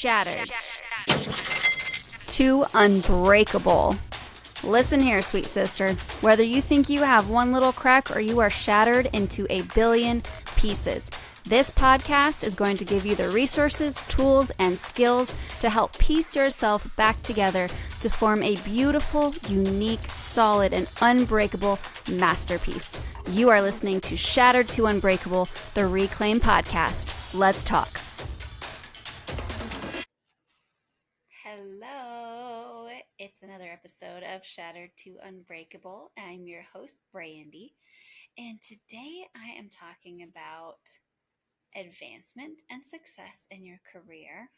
shattered to unbreakable. Listen here, sweet sister. Whether you think you have one little crack or you are shattered into a billion pieces, this podcast is going to give you the resources, tools, and skills to help piece yourself back together to form a beautiful, unique, solid, and unbreakable masterpiece. You are listening to Shattered to Unbreakable, the Reclaim podcast. Let's talk. Hello. It's another episode of Shattered to Unbreakable. I'm your host, Brandy, and today I am talking about advancement and success in your career.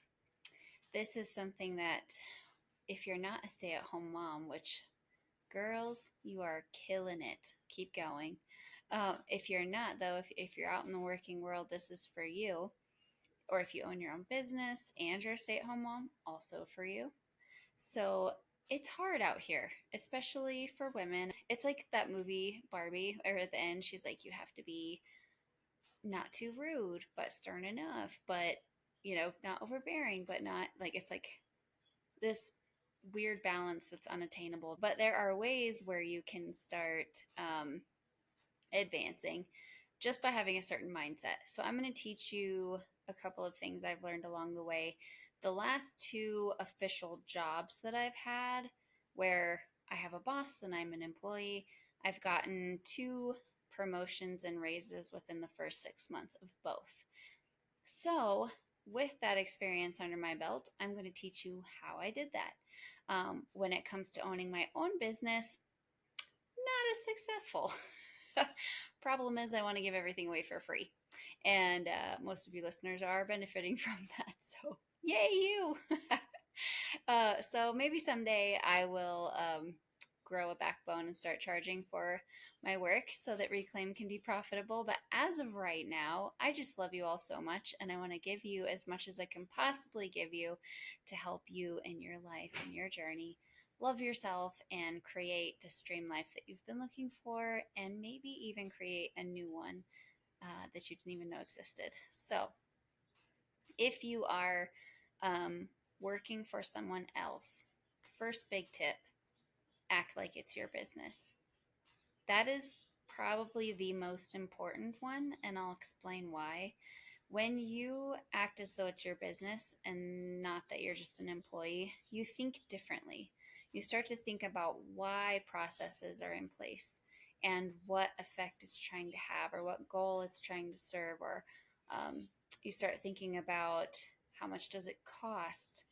This is something that if you're not a stay-at-home mom, which girls, you are killing it. Keep going. If you're not, though, if you're out in the working world, this is for you. Or if you own your own business and you're a stay-at-home mom, also for you. So it's hard out here, especially for women. It's like that movie Barbie, or at the end, she's like, you have to be not too rude, but stern enough, but not overbearing, but not like it's like this weird balance that's unattainable. But there are ways where you can start advancing just by having a certain mindset. So I'm going to teach you a couple of things I've learned along the way. The last two official jobs that I've had where I have a boss and I'm an employee, I've gotten two promotions and raises within the first 6 months of both. So with that experience under my belt, I'm going to teach you how I did that. When it comes to owning my own business, not as successful. Problem is, I want to give everything away for free. And most of you listeners are benefiting from that. So, yay, you! So maybe someday I will grow a backbone and start charging for my work so that Reclaim can be profitable. But as of right now, I just love you all so much, and I want to give you as much as I can possibly give you to help you in your life and your journey. Love yourself and create this dream life that you've been looking for, and maybe even create a new one that you didn't even know existed. So if you are working for someone else, first big tip, act like it's your business. That is probably the most important one, and I'll explain why. When you act as though it's your business and not that you're just an employee, you think differently. You start to think about why processes are in place and what effect it's trying to have or what goal it's trying to serve, or you start thinking about how much does it cost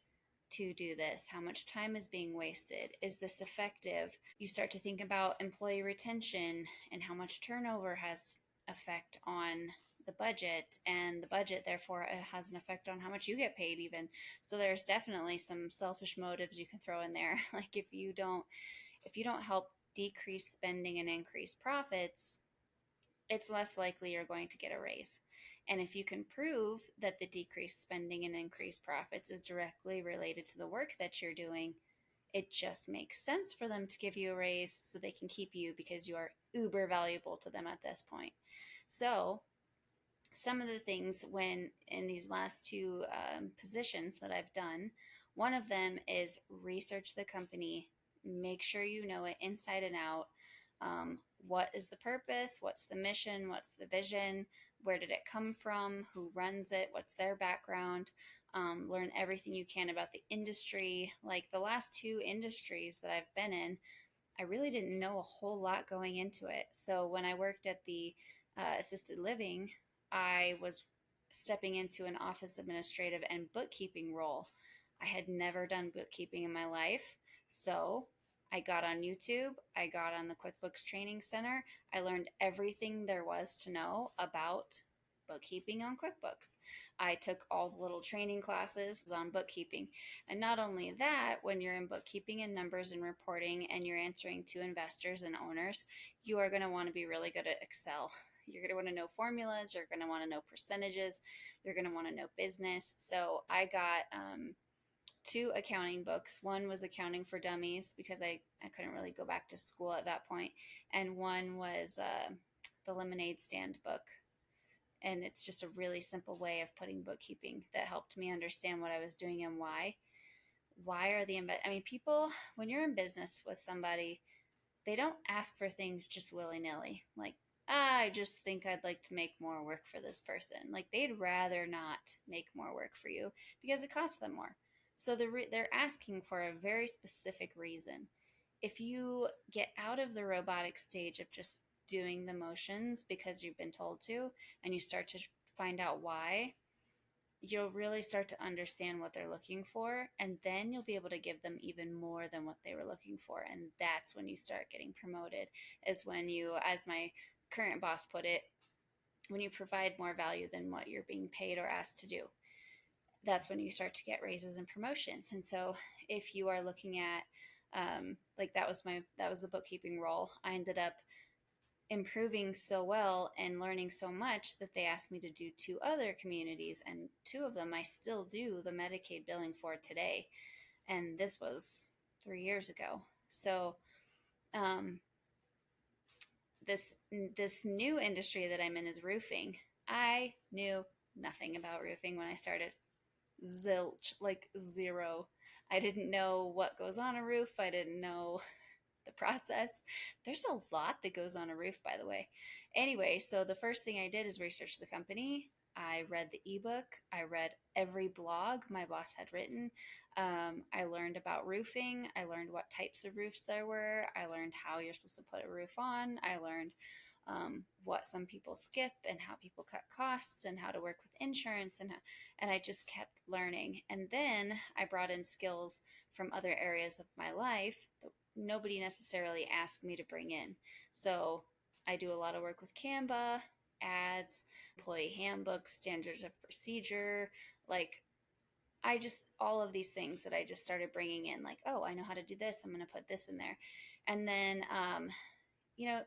to do this? How much time is being wasted? Is this effective? You start to think about employee retention and how much turnover has effect on the budget, and the budget therefore has an effect on how much you get paid even. So there's definitely some selfish motives you can throw in there. Like if you don't help decrease spending and increase profits, it's less likely you're going to get a raise. And if you can prove that the decreased spending and increased profits is directly related to the work that you're doing, it just makes sense for them to give you a raise so they can keep you because you are uber valuable to them at this point. So some of the things when in these last two positions that I've done, one of them is research the company, make sure you know it inside and out. What is the purpose? What's the mission? What's the vision? Where did it come from? Who runs it? What's their background? Learn everything you can about the industry. Like the last two industries that I've been in, I really didn't know a whole lot going into it. So when I worked at the assisted living, I was stepping into an office administrative and bookkeeping role. I had never done bookkeeping in my life. So I got on YouTube, I got on the QuickBooks Training Center. I learned everything there was to know about bookkeeping on QuickBooks. I took all the little training classes on bookkeeping. And not only that, when you're in bookkeeping and numbers and reporting and you're answering to investors and owners, you are going to want to be really good at Excel. You're going to want to know formulas. You're going to want to know percentages. You're going to want to know business. So I got two accounting books. One was Accounting for Dummies because I couldn't really go back to school at that point. And one was the Lemonade Stand book. And it's just a really simple way of putting bookkeeping that helped me understand what I was doing and why. Why are I mean, people, when you're in business with somebody, they don't ask for things just willy nilly. Like, I just think I'd like to make more work for this person. Like, they'd rather not make more work for you because it costs them more. So they're asking for a very specific reason. If you get out of the robotic stage of just doing the motions because you've been told to, and you start to find out why, you'll really start to understand what they're looking for, and then you'll be able to give them even more than what they were looking for, and that's when you start getting promoted. Is when you, as my current boss put it, when you provide more value than what you're being paid or asked to do, that's when you start to get raises and promotions. And so if you are looking at like that was the bookkeeping role, I ended up improving so well and learning so much that they asked me to do two other communities, and two of them I still do the Medicaid billing for today, and this was 3 years ago. So um, this this new industry that I'm in is roofing. I knew nothing about roofing when I started. Zilch, like zero. I didn't know what goes on a roof. I didn't know the process. There's a lot that goes on a roof, by the way. Anyway, so the first thing I did is research the company. I read the ebook. I read every blog my boss had written. I learned about roofing. I learned what types of roofs there were. I learned how you're supposed to put a roof on. I learned what some people skip and how people cut costs and how to work with insurance, and I just kept learning. And then I brought in skills from other areas of my life that nobody necessarily asked me to bring in. So I do a lot of work with Canva, ads, employee handbooks, standards of procedure, like I just, all of these things that I just started bringing in, like, oh, I know how to do this. I'm going to put this in there. And then, you know,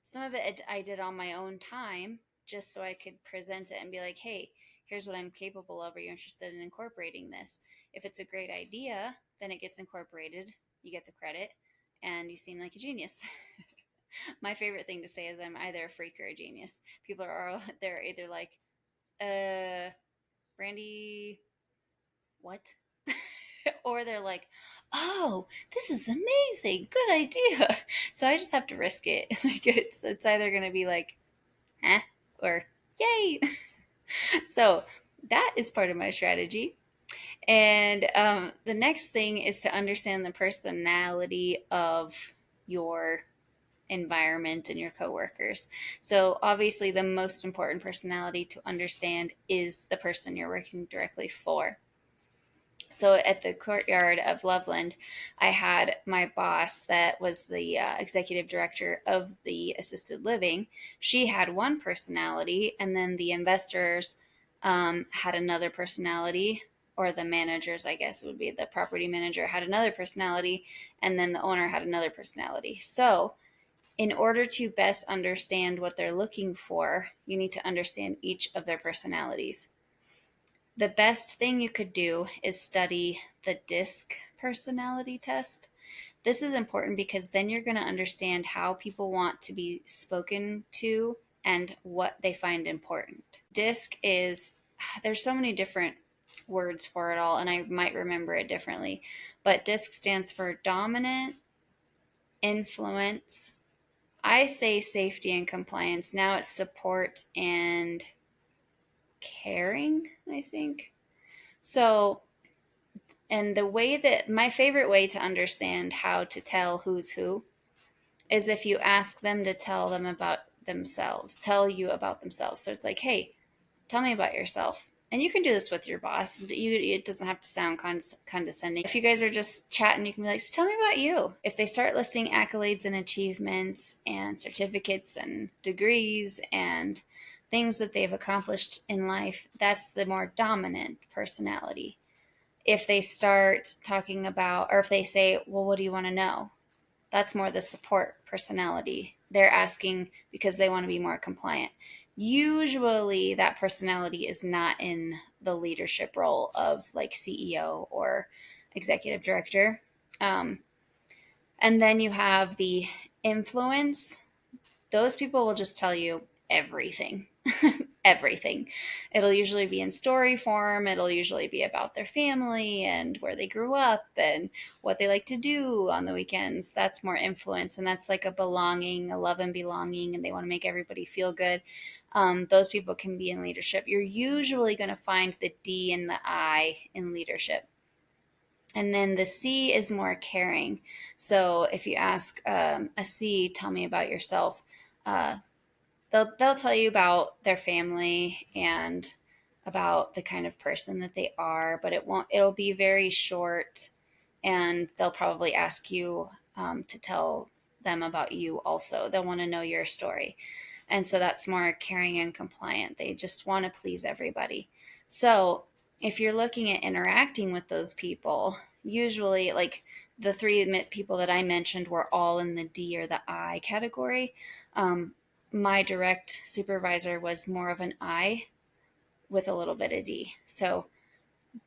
some of it I did on my own time just so I could present it and be like, hey, here's what I'm capable of. Are you interested in incorporating this? If it's a great idea, then it gets incorporated. You get the credit and you seem like a genius. My favorite thing to say is I'm either a freak or a genius. People are all, they're either like, Brandy, what? Or they're like, oh, this is amazing. Good idea. So I just have to risk it. Like it's either going to be like, eh, or yay. So that is part of my strategy. And the next thing is to understand the personality of your environment and your coworkers. So obviously the most important personality to understand is the person you're working directly for. So at the courtyard of Loveland, I had my boss that was the executive director of the assisted living. She had one personality, and then the investors had another personality, or the managers, I guess it would be the property manager, had another personality, and then the owner had another personality. So in order to best understand what they're looking for, you need to understand each of their personalities. The best thing you could do is study the DISC personality test. This is important because then you're going to understand how people want to be spoken to and what they find important. DISC is, there's so many different words for it all, and I might remember it differently, but DISC stands for dominant, influence. I say safety and compliance. Now it's support and caring, I think. So, and the way that my favorite way to understand how to tell who's who is if you ask them to tell you about themselves. So it's like, hey, tell me about yourself. And you can do this with your boss. It doesn't have to sound condescending. If you guys are just chatting, you can be like, so tell me about you. If they start listing accolades and achievements and certificates and degrees and things that they've accomplished in life, that's the more dominant personality. If they start talking about, or if they say, well, what do you want to know? That's more the support personality. They're asking because they want to be more compliant. Usually that personality is not in the leadership role of like CEO or executive director. And then you have the influence. Those people will just tell you everything. everything. It'll usually be in story form. It'll usually be about their family and where they grew up and what they like to do on the weekends. That's more influence. And that's like a belonging, a love and belonging, and they want to make everybody feel good. Those people can be in leadership. You're usually going to find the D and the I in leadership. And then the C is more caring. So if you ask a C, tell me about yourself, uh, they'll tell you about their family and about the kind of person that they are, but it'll be very short, and they'll probably ask you to tell them about you also. They'll want to know your story. And so that's more caring and compliant. They just want to please everybody. So if you're looking at interacting with those people, usually like the three people that I mentioned were all in the D or the I category. Um, my direct supervisor was more of an I with a little bit of D. So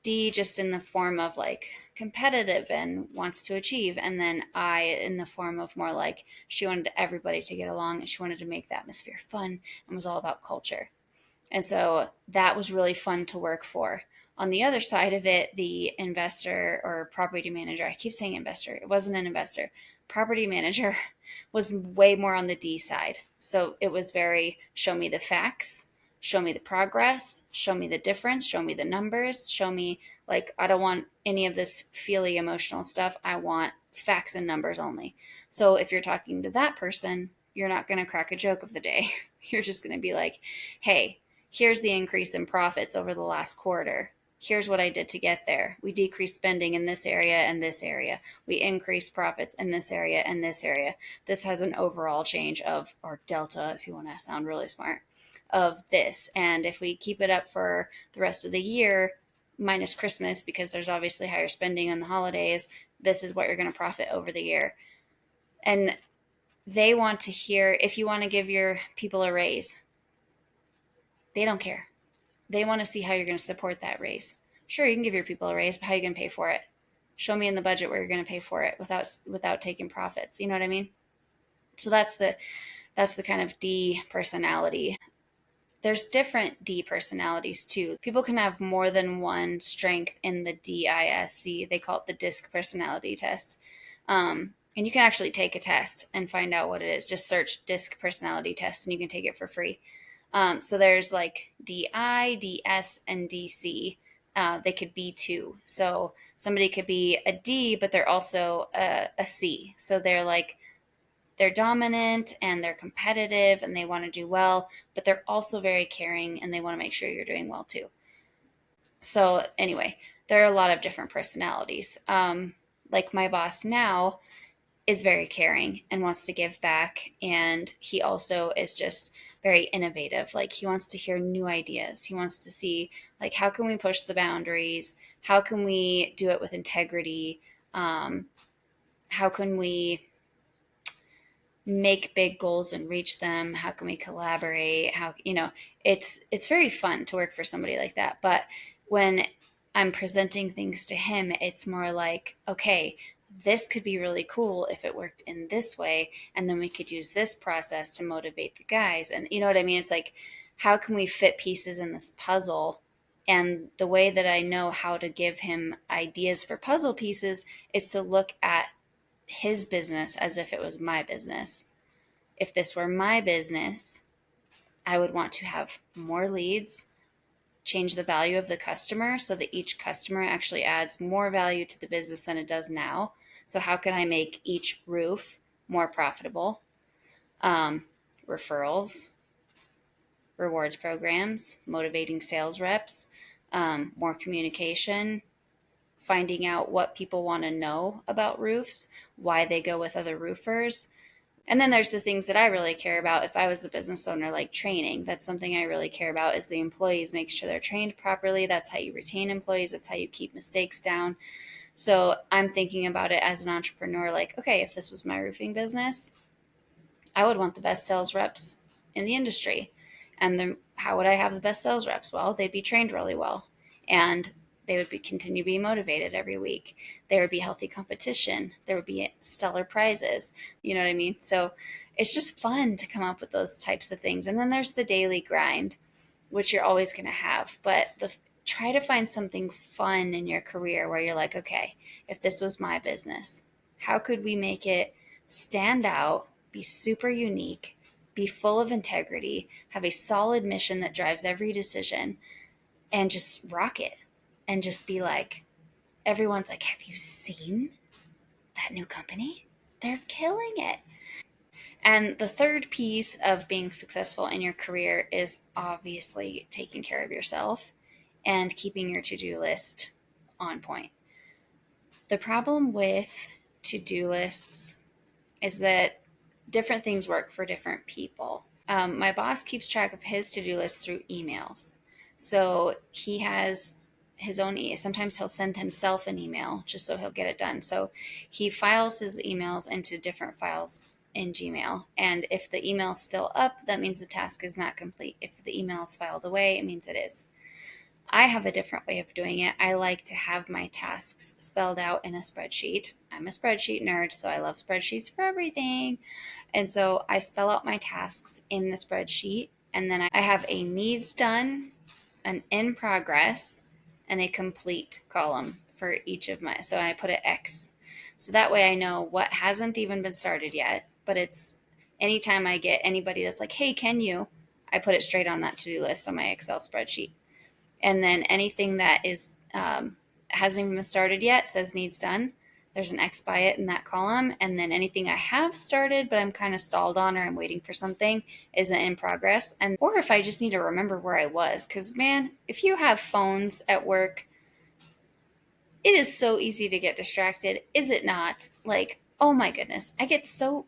D just in the form of like competitive and wants to achieve, and then I in the form of more like she wanted everybody to get along and she wanted to make the atmosphere fun and was all about culture. And so that was really fun to work for. On the other side of it, the investor or property manager, I keep saying investor, it wasn't an investor, property manager was way more on the D side. So it was very show me the facts, show me the progress, show me the difference, show me the numbers, show me, like, I don't want any of this feely emotional stuff. I want facts and numbers only. So if you're talking to that person, you're not going to crack a joke of the day. You're just going to be like, hey, here's the increase in profits over the last quarter. Here's what I did to get there. We decreased spending in this area and this area. We increased profits in this area and this area. This has an overall change of, or delta, if you want to sound really smart, of this. And if we keep it up for the rest of the year, minus Christmas, because there's obviously higher spending on the holidays, this is what you're going to profit over the year. And they want to hear, if you want to give your people a raise, they don't care. They want to see how you're going to support that raise. Sure, you can give your people a raise, but how are you going to pay for it? Show me in the budget where you're going to pay for it without taking profits. You know what I mean? So that's the kind of D personality. There's different D personalities too. People can have more than one strength in the DISC. They call it the DISC personality test. And you can actually take a test and find out what it is. Just search DISC personality test and you can take it for free. So there's like DI, DS, and DC. They could be two. So somebody could be a D, but they're also a C. So they're dominant and they're competitive and they want to do well, but they're also very caring and they want to make sure you're doing well too. So anyway, there are a lot of different personalities. Like my boss now is very caring and wants to give back, and he also is just very innovative. Like he wants to hear new ideas. He wants to see like how can we push the boundaries? How can we do it with integrity? How can we make big goals and reach them? How can we collaborate? How, it's very fun to work for somebody like that. But when I'm presenting things to him, it's more like, okay, this could be really cool if it worked in this way, and then we could use this process to motivate the guys. And you know what I mean? It's like, how can we fit pieces in this puzzle? And the way that I know how to give him ideas for puzzle pieces is to look at his business as if it was my business. If this were my business, I would want to have more leads, change the value of the customer so that each customer actually adds more value to the business than it does now. So, how can I make each roof more profitable? Referrals, rewards programs, motivating sales reps, more communication, finding out what people want to know about roofs, why they go with other roofers. And then there's the things that I really care about. If I was the business owner, like training, that's something I really care about is the employees, make sure they're trained properly. That's how you retain employees. That's how you keep mistakes down. So I'm thinking about it as an entrepreneur, like, okay, if this was my roofing business, I would want the best sales reps in the industry. And then how would I have the best sales reps? Well, they'd be trained really well. And they would continue being motivated every week. There would be healthy competition. There would be stellar prizes. You know what I mean? So it's just fun to come up with those types of things. And then there's the daily grind. which you're always going to have, but try to find something fun in your career where you're like, okay, if this was my business, how could we make it stand out, be super unique, be full of integrity, have a solid mission that drives every decision, and just rock it, and just be like, everyone's like, have you seen that new company? They're killing it. And the third piece of being successful in your career is obviously taking care of yourself and keeping your to do list on point. The problem with to do lists is that different things work for different people. My boss keeps track of his to do list through emails. So he has his own sometimes he'll send himself an email just so he'll get it done. So he files his emails into different files in Gmail. And if the email is still up, that means the task is not complete. If the email is filed away, it means it is. I have a different way of doing it. I like to have my tasks spelled out in a spreadsheet. I'm a spreadsheet nerd, so I love spreadsheets for everything. And so I spell out my tasks in the spreadsheet, and then I have a needs done, an in progress, and a complete column for each of my. So I put an X. So that way I know what hasn't even been started yet, but it's anytime I get anybody that's like, hey, can you? I put it straight on that to do list on my Excel spreadsheet. And then anything that is hasn't even been started yet says needs done. There's an X by it in that column. And then anything I have started but I'm kind of stalled on or I'm waiting for something is an in progress. And or if I just need to remember where I was, because man, if you have phones at work, it is so easy to get distracted, is it not? Like, oh my goodness, I get so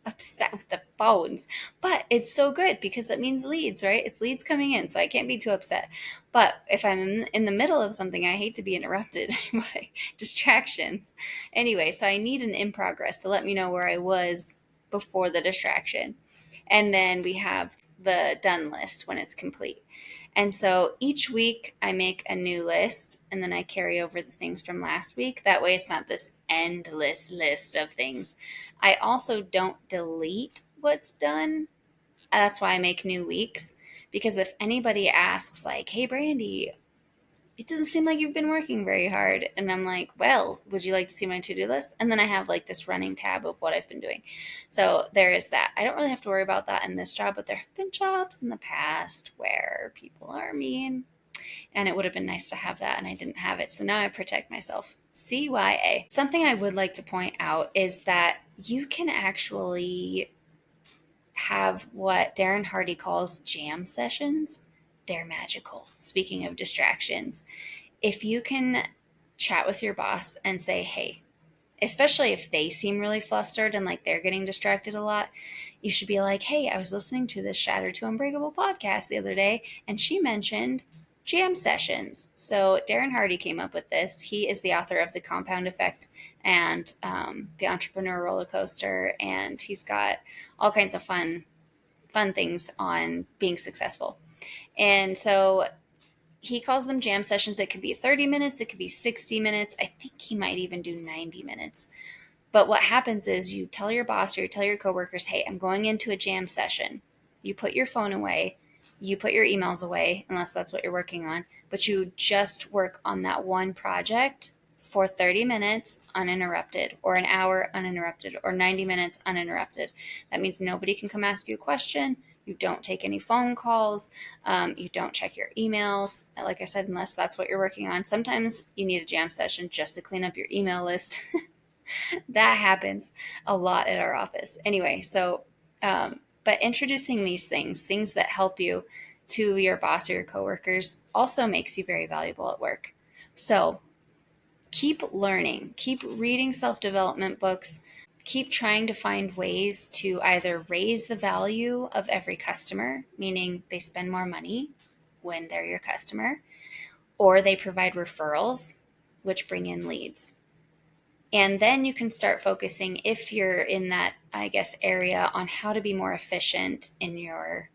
upset with the phones, but it's so good because it means leads, right? It's leads coming in, so I can't be too upset. But if I'm in the middle of something, I hate to be interrupted by distractions. Anyway, so I need an in progress to let me know where I was before the distraction. And then we have the done list when it's complete. And so each week I make a new list and then I carry over the things from last week. That way it's not this endless list of things. I also don't delete what's done. That's why I make new weeks. Because if anybody asks, like, hey, Brandy, it doesn't seem like you've been working very hard. And I'm like, well, would you like to see my to do list? And then I have like this running tab of what I've been doing. So there is that. I don't really have to worry about that in this job, but there have been jobs in the past where people are mean. And it would have been nice to have that, and I didn't have it. So now I protect myself. CYA. Something I would like to point out is that you can actually have what Darren Hardy calls jam sessions. They're magical. Speaking of distractions, if you can chat with your boss and say, hey, especially if they seem really flustered and like they're getting distracted a lot, you should be like, hey, I was listening to this Shattered to Unbreakable podcast the other day, and she mentioned jam sessions. So Darren Hardy came up with this. He is the author of The Compound Effect and The Entrepreneur Roller Coaster, and he's got all kinds of fun things on being successful. And so he calls them jam sessions. It could be 30 minutes, it could be 60 minutes. I think he might even do 90 minutes. But what happens is you tell your boss or you tell your coworkers, hey, I'm going into a jam session. You put your phone away, you put your emails away, unless that's what you're working on, but you just work on that one project for 30 minutes uninterrupted, or an hour uninterrupted, or 90 minutes uninterrupted. That means nobody can come ask you a question. You don't take any phone calls. You don't check your emails. Like I said, unless that's what you're working on. Sometimes you need a jam session just to clean up your email list. That happens a lot at our office. Anyway, so, but introducing these things that help you to your boss or your coworkers, also makes you very valuable at work. So keep learning, keep reading self development books, keep trying to find ways to either raise the value of every customer, meaning they spend more money when they're your customer, or they provide referrals, which bring in leads. And then you can start focusing, if you're in that, I guess, area, on how to be more efficient in your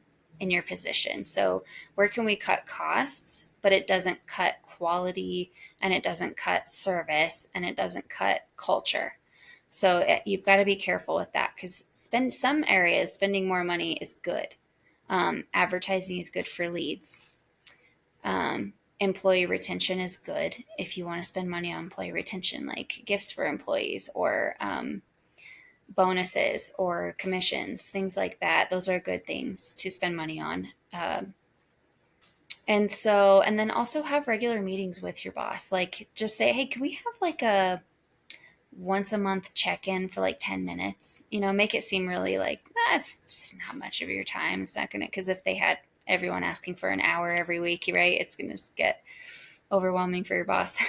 position. So where can we cut costs, but it doesn't cut quality, and it doesn't cut service, and it doesn't cut culture. So you've got to be careful with that, because some areas spending more money is good. Advertising is good for leads. Employee retention is good if you want to spend money on employee retention, like gifts for employees or bonuses or commissions, things like that. Those are good things to spend money on. And then also have regular meetings with your boss. Like just say, hey, can we have like a once a month check-in for like 10 minutes? Make it seem really like, that's not much of your time. It's not going to, because if they had everyone asking for an hour every week, right, it's going to get overwhelming for your boss.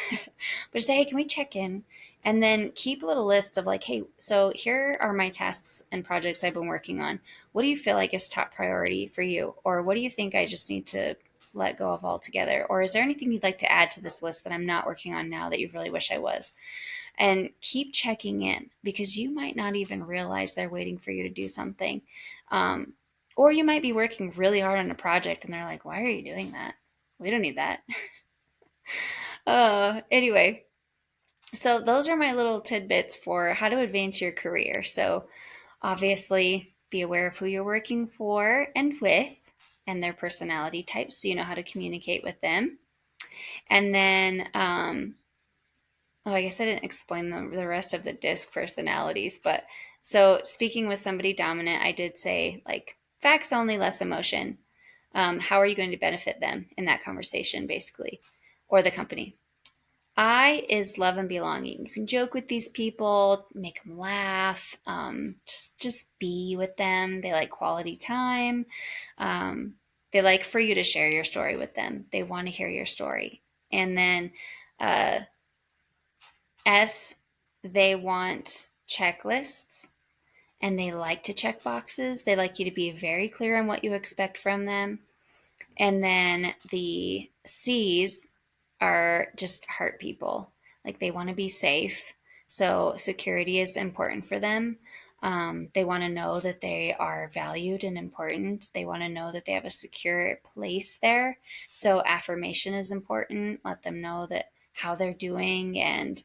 But say, hey, can we check in? And then keep little lists of like, hey, so here are my tasks and projects I've been working on. What do you feel like is top priority for you? Or what do you think I just need to let go of altogether? Or is there anything you'd like to add to this list that I'm not working on now that you really wish I was? And keep checking in, because you might not even realize they're waiting for you to do something. Or you might be working really hard on a project and they're like, why are you doing that? We don't need that. Anyway, so those are my little tidbits for how to advance your career. So obviously be aware of who you're working for and with and their personality types, so you know how to communicate with them. And then, I guess I didn't explain the rest of the disc personalities, but so speaking with somebody dominant, I did say like facts only, less emotion. How are you going to benefit them in that conversation, basically, or the company? I is love and belonging. You can joke with these people, make them laugh, just be with them. They like quality time. They like for you to share your story with them. They want to hear your story. And then S, they want checklists and they like to check boxes. They like you to be very clear on what you expect from them. And then the C's are just heart people. Like they want to be safe. So security is important for them. They want to know that they are valued and important. They want to know that they have a secure place there. So affirmation is important. Let them know that how they're doing and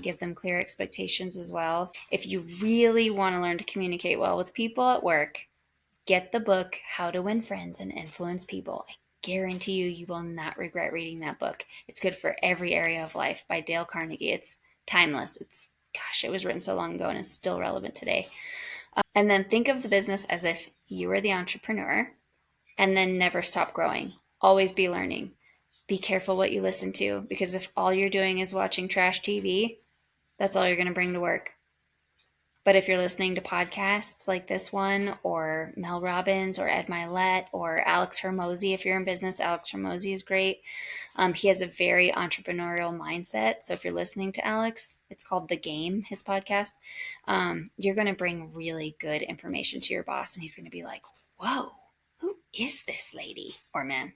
give them clear expectations as well. If you really want to learn to communicate well with people at work, get the book, How to Win Friends and Influence People. I guarantee you will not regret reading that book. It's good for every area of life by Dale Carnegie. It's timeless. It was written so long ago and it's still relevant today. And then think of the business as if you were the entrepreneur, and then never stop growing. Always be learning. Be careful what you listen to, because if all you're doing is watching trash TV, that's all you're going to bring to work. But if you're listening to podcasts like this one, or Mel Robbins, or Ed Milet, or Alex Hormozy, if you're in business, Alex Hormozy is great. He has a very entrepreneurial mindset. So if you're listening to Alex, it's called The Game, his podcast. You're going to bring really good information to your boss, and he's going to be like, whoa, who is this lady or man?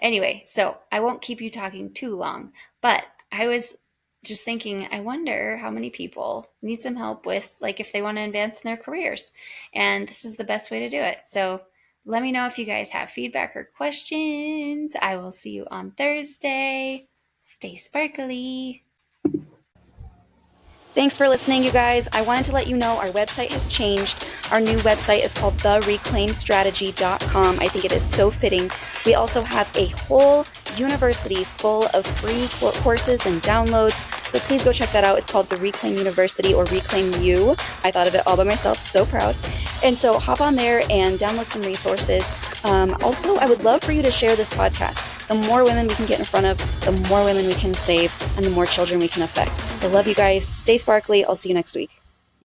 Anyway, so I won't keep you talking too long, but I was just thinking, I wonder how many people need some help with, like, if they want to advance in their careers. And this is the best way to do it. So let me know if you guys have feedback or questions. I will see you on Thursday. Stay sparkly. Thanks for listening, you guys. I wanted to let you know our website has changed. Our new website is called thereclaimstrategy.com. I think it is so fitting. We also have a whole university full of free courses and downloads. So please go check that out. It's called The Reclaim University, or Reclaim You. I thought of it all by myself. So proud. And so hop on there and download some resources. Also, I would love for you to share this podcast. The more women we can get in front of, the more women we can save, and the more children we can affect. I love you guys. Stay sparkly. I'll see you next week.